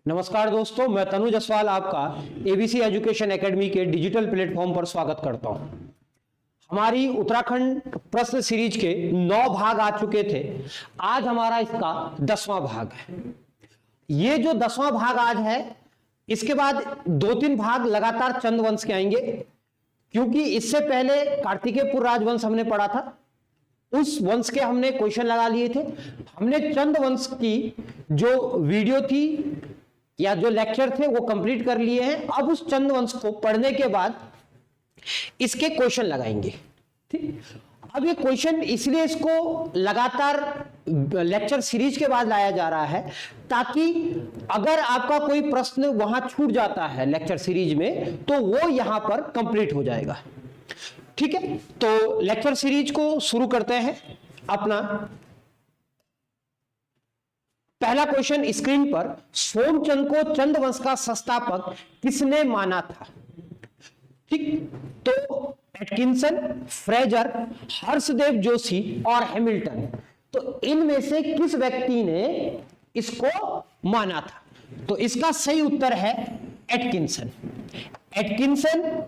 नमस्कार दोस्तों, मैं तनु जसवाल आपका एबीसी एजुकेशन एकेडमी के डिजिटल प्लेटफॉर्म पर स्वागत करता हूं। हमारी उत्तराखंड प्रश्न सीरीज के 9 भाग आ चुके थे। आज हमारा इसका 10वां भाग है। ये जो 10वां भाग आज है, इसके बाद 2-3 भाग लगातार चंद वंश के आएंगे, क्योंकि इससे पहले कार्तिकेयपुर राजवंश हमने पढ़ा था। उस वंश के हमने क्वेश्चन लगा लिए थे। हमने चंद वंश की जो वीडियो थी या जो लेक्चर थे वो कंप्लीट कर लिए हैं। अब उस चंद वंश को पढ़ने के बाद इसके क्वेश्चन लगाएंगे। ठीक, अब ये क्वेश्चन इसलिए इसको लगातार लेक्चर सीरीज के बाद लाया जा रहा है ताकि अगर आपका कोई प्रश्न वहां छूट जाता है लेक्चर सीरीज में तो वो यहां पर कंप्लीट हो जाएगा। ठीक है, तो लेक्चर सीरीज को शुरू करते हैं। अपना पहला क्वेश्चन स्क्रीन पर, सोमचंद को चंद वंश का संस्थापक किसने माना था? ठीक, तो एटकिंसन, फ्रेजर, हर्षदेव जोशी और हैमिल्टन। तो इनमें से किस व्यक्ति ने इसको माना था? तो इसका सही उत्तर है Atkinson. Atkinson,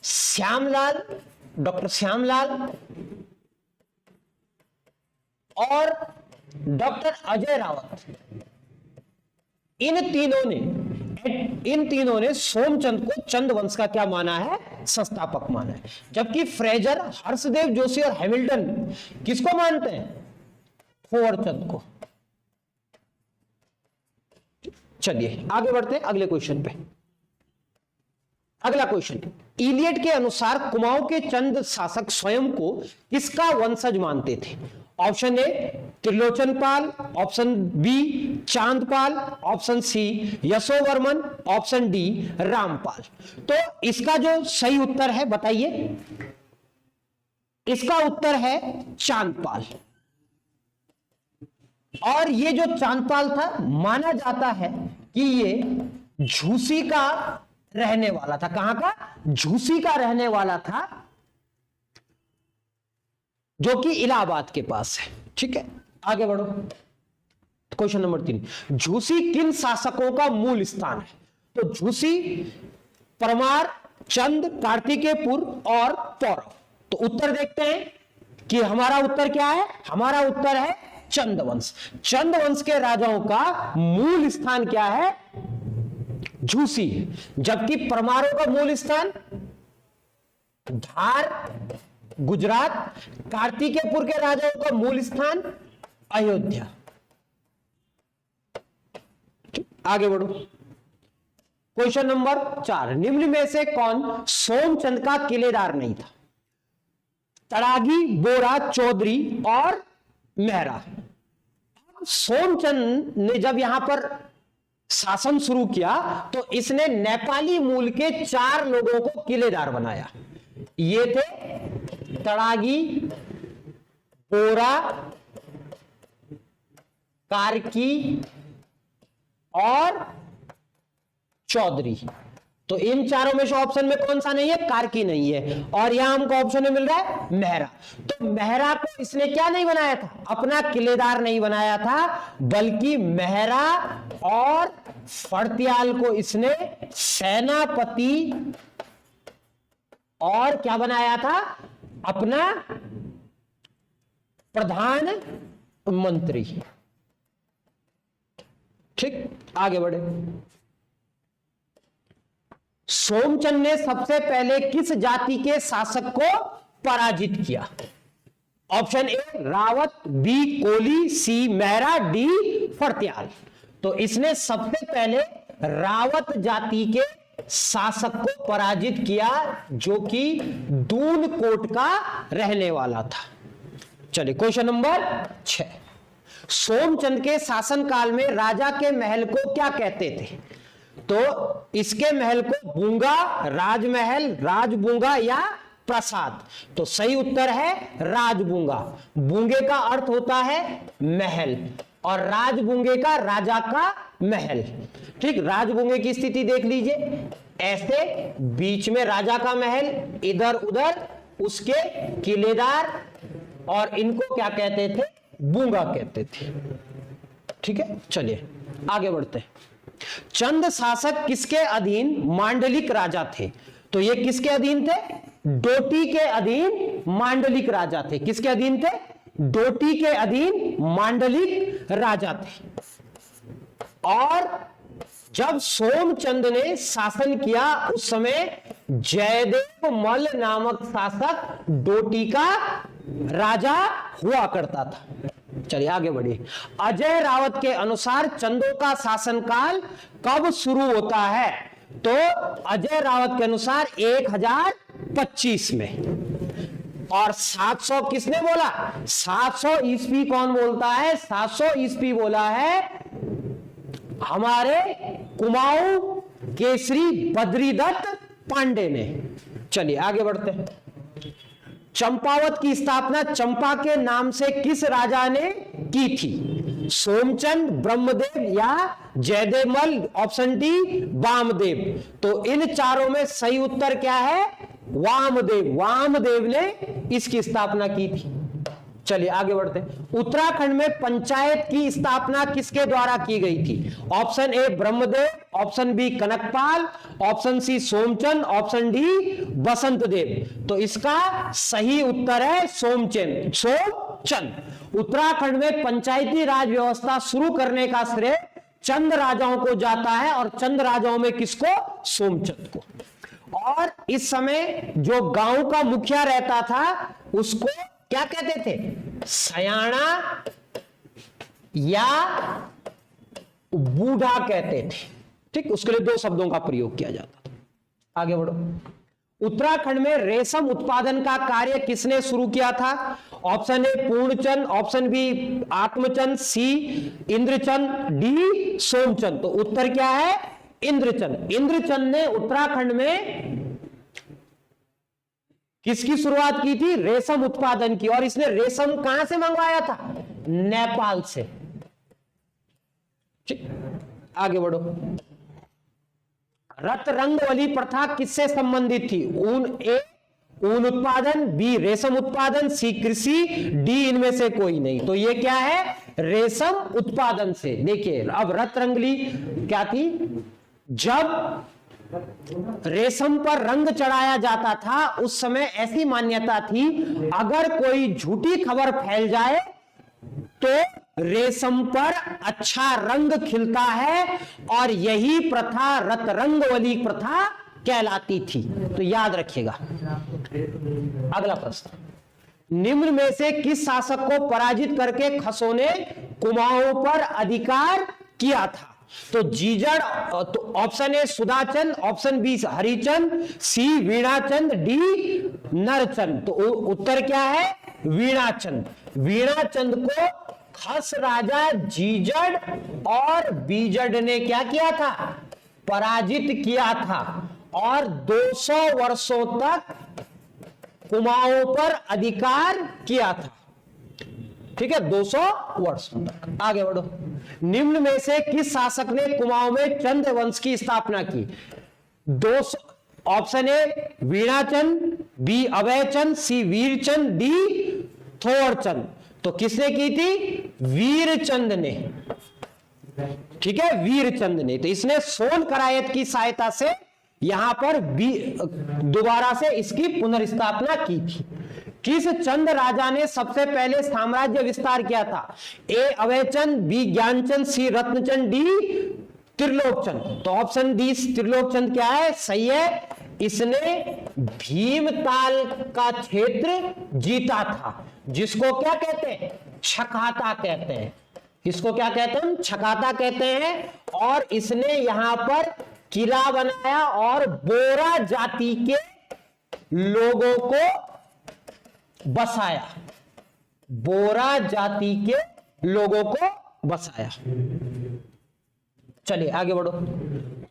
Shyamlal, doctor Shyamlal और डॉक्टर अजय रावत, इन तीनों ने सोमचंद को चंद वंश का क्या माना है? संस्थापक माना है। जबकि फ्रेजर, हर्षदेव जोशी और हैमिल्टन किसको मानते हैं? थोरचंद को। चलिए आगे बढ़ते हैं अगले क्वेश्चन पे। अगला क्वेश्चन, इलियट के अनुसार कुमाऊं के चंद शासक स्वयं को किसका वंशज मानते थे? Option A Trilochanpal, option B Chandpal, option C Yashovarman, option D Rampal. तो इसका जो सही उत्तर है बताइए। इसका उत्तर है चांदपाल। और ये जो चांदपाल था, माना जाता है कि ये झूसी का रहने वाला था। कहां का? झूसी का रहने वाला था, जो कि इलाहाबाद के पास है। ठीक है, आगे बढ़ो। क्वेश्चन नंबर 3, झूसी किन शासकों का मूल स्थान है? तो झूसी परमार, चंद, कार्तिकेयपुर और पौरव। तो उत्तर देखते हैं कि हमारा उत्तर क्या है। हमारा उत्तर है चंद वंश। चंद वंश के राजाओं का मूल स्थान क्या है? झूसी। जबकि परमारों का मूल स्थान धार, गुजरात। कार्तिकेयपुर के राजाओं का मूल स्थान अयोध्या। आगे बढ़ो। क्वेश्चन नंबर 4, निम्न में से कौन सोमचंद का किलेदार नहीं था? तड़ागी, बोरा, चौधरी और मेहरा। सोमचंद ने जब यहां पर शासन शुरू किया तो इसने नेपाली मूल के 4 लोगों को किलेदार बनाया। ये थे तड़ागी, बोरा, कार्की और चौधरी। तो इन चारों में से ऑप्शन में कौन सा नहीं है? कार्की नहीं है। और यहां हमको ऑप्शन में मिल रहा है मेहरा। तो मेहरा को इसने क्या नहीं बनाया था? अपना किलेदार नहीं बनाया था, बल्कि मेहरा और फर्त्याल को इसने सेनापति और क्या बनाया था? अपना प्रधानमंत्री। ठीक, आगे बढ़े। सोमचंद ने सबसे पहले किस जाति के शासक को पराजित किया? Option A Rawat, B Koli, C Mehra, D Phartyal. तो इसने सबसे पहले रावत जाति के शासक को पराजित किया, जो कि दून कोट का रहने वाला था। चलिए क्वेश्चन नंबर 6, सोमचंद के शासनकाल में राजा के महल को क्या कहते थे? तो इसके महल को बूंगा, राजमहल, राजबूंगा या प्रसाद। तो सही उत्तर है राजबूंगा। बूंगे का अर्थ होता है महल और राजबूंगे का राजा का महल। ठीक, राजबूंगे की स्थिति देख लीजिए, ऐसे बीच में राजा का महल, इधर उधर उसके किलेदार, और इनको क्या कहते थे? बूंगा कहते थे। ठीक है, चलिए आगे बढ़ते हैं। चंद शासक किसके अधीन मांडलिक राजा थे? तो ये किसके अधीन थे? डोटी के अधीन मांडलिक राजा थे। किसके अधीन थे? डोटी के अधीन मांडलिक राजा थे। और जब सोमचंद ने शासन किया उस समय जयदेव मल नामक शासक डोटी का राजा हुआ करता था। चलिए आगे बढ़िए। अजय रावत के अनुसार चंदों का शासनकाल कब शुरू होता है? तो अजय रावत के अनुसार 1025 में। और 700 किसने बोला? 700 ईस्वी कौन बोलता है? 700 ईस्वी बोला है हमारे कुमाऊं केसरी बद्रीदत्त पांडे ने। चलिए आगे बढ़ते हैं। चंपावत की स्थापना चंपा के नाम से किस राजा ने की थी? सोमचंद, ब्रह्मदेव या जयदेवमल? Option D Vamdev. तो इन चारों में सही उत्तर क्या है? वामदेव। वामदेव ने इसकी स्थापना की थी। चलिए आगे बढ़ते हैं। उत्तराखंड में पंचायत की स्थापना किसके द्वारा की गई थी? Option A Brahmdev, option B Kanakpal, option C Somchand, option D Basant Dev. तो इसका सही उत्तर है सोमचंद। उत्तराखंड में पंचायती राज व्यवस्था शुरू करने का श्रेय चंद राजाओं को जाता है, और चंद राजाओं में किसको? सोमचंद को। और इस समय जो गांव का मुखिया रहता था उसको क्या कहते थे? सयाना या बूढ़ा कहते थे। ठीक, उसके लिए दो शब्दों का प्रयोग किया जाता था। आगे बढ़ो। उत्तराखंड में रेशम उत्पादन का कार्य किसने शुरू किया था? Option A Purnachand, option B Atmachand, C Indrachand, D Somchand. तो उत्तर क्या है? इंद्रचंद। इंद्रचंद ने उत्तराखंड में किसकी शुरुआत की थी? रेशम उत्पादन की। और इसने रेशम कहां से मंगवाया था? नेपाल से। ठीक, आगे बढ़ो। रतरंगवली प्रथा किससे संबंधित थी? ऊन उत्पादन, बी रेशम उत्पादन, सी कृषि, डी इनमें से कोई नहीं। तो ये क्या है? रेशम उत्पादन से। देखिए अब रतरंगली क्या थी? जब रेशम पर रंग चढ़ाया जाता था उस समय ऐसी मान्यता थी अगर कोई झूठी खबर फैल जाए तो रेशम पर अच्छा रंग खिलता है, और यही प्रथा रतरंगवली प्रथा कहलाती थी। तो याद रखिएगा। अगला प्रश्न, निम्न में से किस शासक को पराजित करके खसों ने कुमाऊं पर अधिकार किया था? तो जीजड़, तो option A Sudhachand, option B Harichand, C Veenachand, D Narchand. तो उत्तर क्या है? वीणाचंद। वीणाचंद को खस राजा जीजड़ और बीजड़ ने क्या किया था? पराजित किया था, और 200 वर्षों तक कुमाऊं पर अधिकार किया था। ठीक है, 200 वर्षों तक। आगे बढ़ो। निम्न में से किस शासक ने कुमाऊं में चंद वंश की स्थापना की? 200। Option A Veenachand, B Abhaychand, C Veerchand, D Thorchand. तो किसने की थी? वीरचंद ने। ठीक है, वीरचंद ने। तो इसने सोन करायत की सहायता से यहां पर दोबारा से इसकी पुनर्स्थापना की थी। किस चंद राजा ने सबसे पहले साम्राज्य विस्तार किया था? ए अभयचंद, B Gyanchand, C Ratnachand, D Trilokchand. तो ऑप्शन डी त्रिलोकचंद क्या है? सही है। इसने भीमताल का क्षेत्र जीता था, जिसको क्या कहते हैं? छकाता कहते हैं। इसको क्या कहते हैं? छकाता कहते हैं। और इसने यहां पर किला बनाया और बोरा जाति के लोगों को बसाया। बोरा जाति के लोगों को बसाया। चलिए आगे बढ़ो।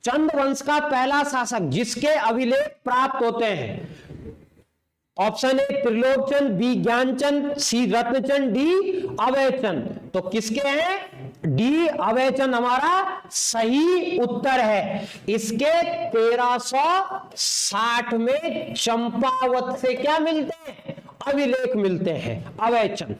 चंद वंश का पहला शासक जिसके अभिलेख प्राप्त होते हैं? Option A Trilokchand, B Gyanchand, C Ratnachand, D Abhaychand. तो किसके हैं? डी अभयचंद हमारा सही उत्तर है। इसके 1360 में चंपावत से क्या मिलते हैं? अभिलेख मिलते हैं, अभयचंद।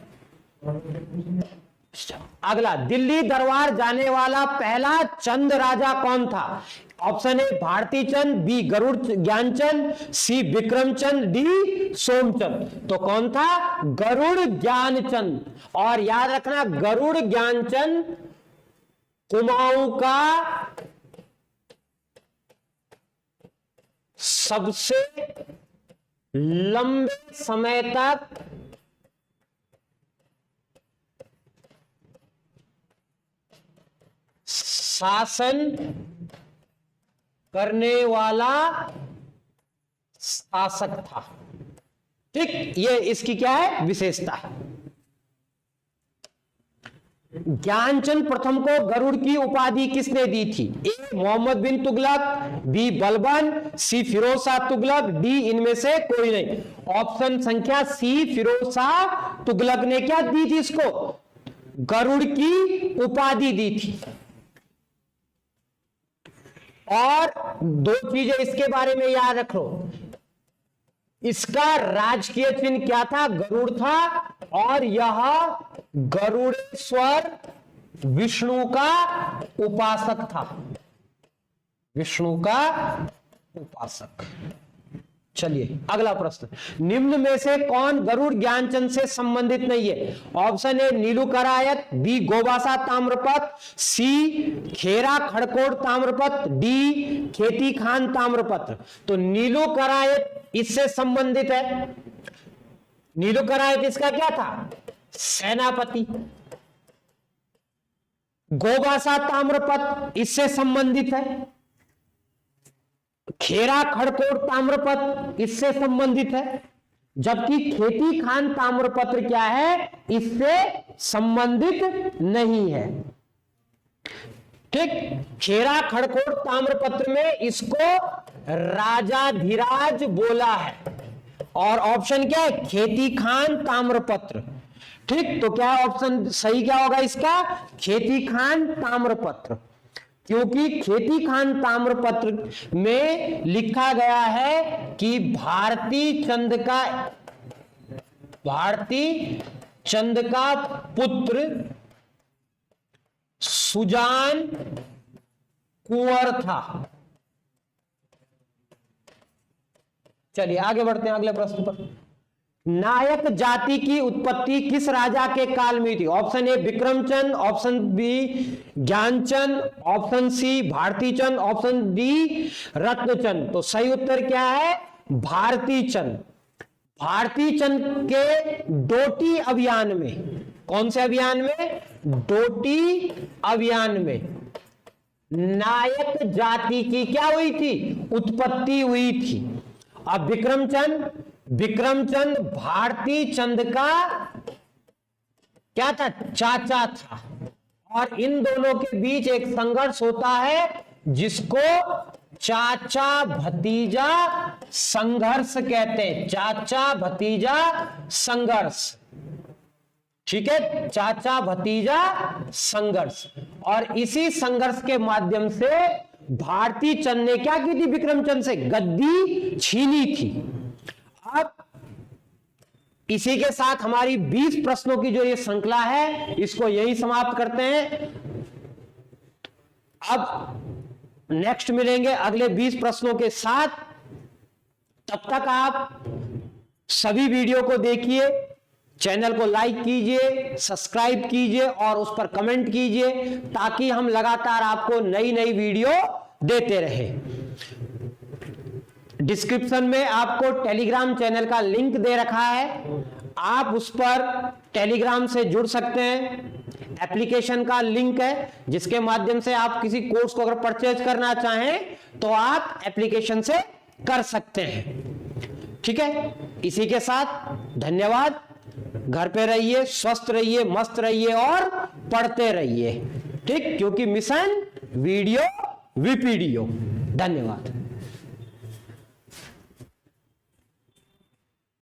अगला, दिल्ली दरबार जाने वाला पहला चंद राजा कौन था? Option A Bharati Chand, B Garud Gyanchand, C Vikramchand, D Somchand. तो कौन था? गरुड़ ज्ञानचंद। और याद रखना, गरुड़ ज्ञानचंद कुमाऊं का सबसे लंबे समय तक शासन करने वाला शासक था। ठीक, ये इसकी क्या है? विशेषता है। ज्ञानचंद प्रथम को गरुड़ की उपाधि किसने दी थी? ए मोहम्मद बिन तुगलक, बी बलबन, सी फिरोज शाह तुगलक, डी इनमें से कोई नहीं। ऑप्शन संख्या सी, फिरोज शाह तुगलक ने क्या दी थी? इसको गरुड़ की उपाधि दी थी। और दो चीजें इसके बारे में याद रखो, इसका राजकीय चिन्ह क्या था? गरुड़ था। और यह गरुड़ेश्वर विष्णु का उपासक था, विष्णु का उपासक। चलिए अगला प्रश्न, निम्न में से कौन गरुड़ ज्ञानचंद से संबंधित नहीं है? ऑप्शन ए नीलू करायत, बी गोबासा ताम्रपत, सी खेरा खड़कोट ताम्रपत्र, डी खेती खान ताम्रपत्र। तो नीलू करायत इससे संबंधित है। नीलू करायत इसका क्या था? सेनापति। गोबासा ताम्रपत्र इससे संबंधित है। खेरा खड़कोट ताम्रपत्र इससे संबंधित है। जबकि खेती खान ताम्रपत्र क्या है? इससे संबंधित नहीं है। ठीक, खेरा खड़कोट ताम्रपत्र में इसको राजाधिराज बोला है। और ऑप्शन क्या है? खेती खान ताम्रपत्र। ठीक, तो क्या ऑप्शन सही क्या होगा इसका? खेती खान ताम्रपत्र। क्योंकि खेती खान ताम्रपत्र में लिखा गया है कि भारती चंद का पुत्र सुजान कुंवर था। चलिए आगे बढ़ते हैं अगले प्रश्न पर। नायक जाति की उत्पत्ति किस राजा के काल में थी? Option A Vikramchand, option B Gyanchand, option C Bharati Chand, option D Ratnachand. तो सही उत्तर क्या है? भारती चंद। भारती चंद के डोटी अभियान में, कौन से अभियान में? डोटी अभियान में नायक जाति की क्या हुई थी? उत्पत्ति हुई थी। अब विक्रमचंद भारती चंद का क्या था? चाचा था। और इन दोनों के बीच एक संघर्ष होता है जिसको चाचा भतीजा संघर्ष कहते हैं। चाचा भतीजा संघर्ष। ठीक है, चाचा भतीजा संघर्ष। और इसी संघर्ष के माध्यम से भारती चंद ने क्या की थी? विक्रमचंद से गद्दी छीनी थी। अब इसी के साथ हमारी 20 प्रश्नों की जो ये श्रृंखला है इसको यही समाप्त करते हैं। अब नेक्स्ट मिलेंगे अगले 20 प्रश्नों के साथ। तब तक आप सभी वीडियो को देखिए, चैनल को लाइक कीजिए, सब्सक्राइब कीजिए और उस पर कमेंट कीजिए ताकि हम लगातार आपको नई नई वीडियो देते रहें। डिस्क्रिप्शन में आपको टेलीग्राम चैनल का लिंक दे रखा है, आप उस पर टेलीग्राम से जुड़ सकते हैं। एप्लीकेशन का लिंक है जिसके माध्यम से आप किसी कोर्स को अगर परचेज करना चाहें तो आप एप्लीकेशन से कर सकते हैं। ठीक है, इसी के साथ धन्यवाद। घर पे रहिए, स्वस्थ रहिए, मस्त रहिए और पढ़ते रहिए। ठीक, क्योंकि मिशन वीडियो विपीडियो। धन्यवाद।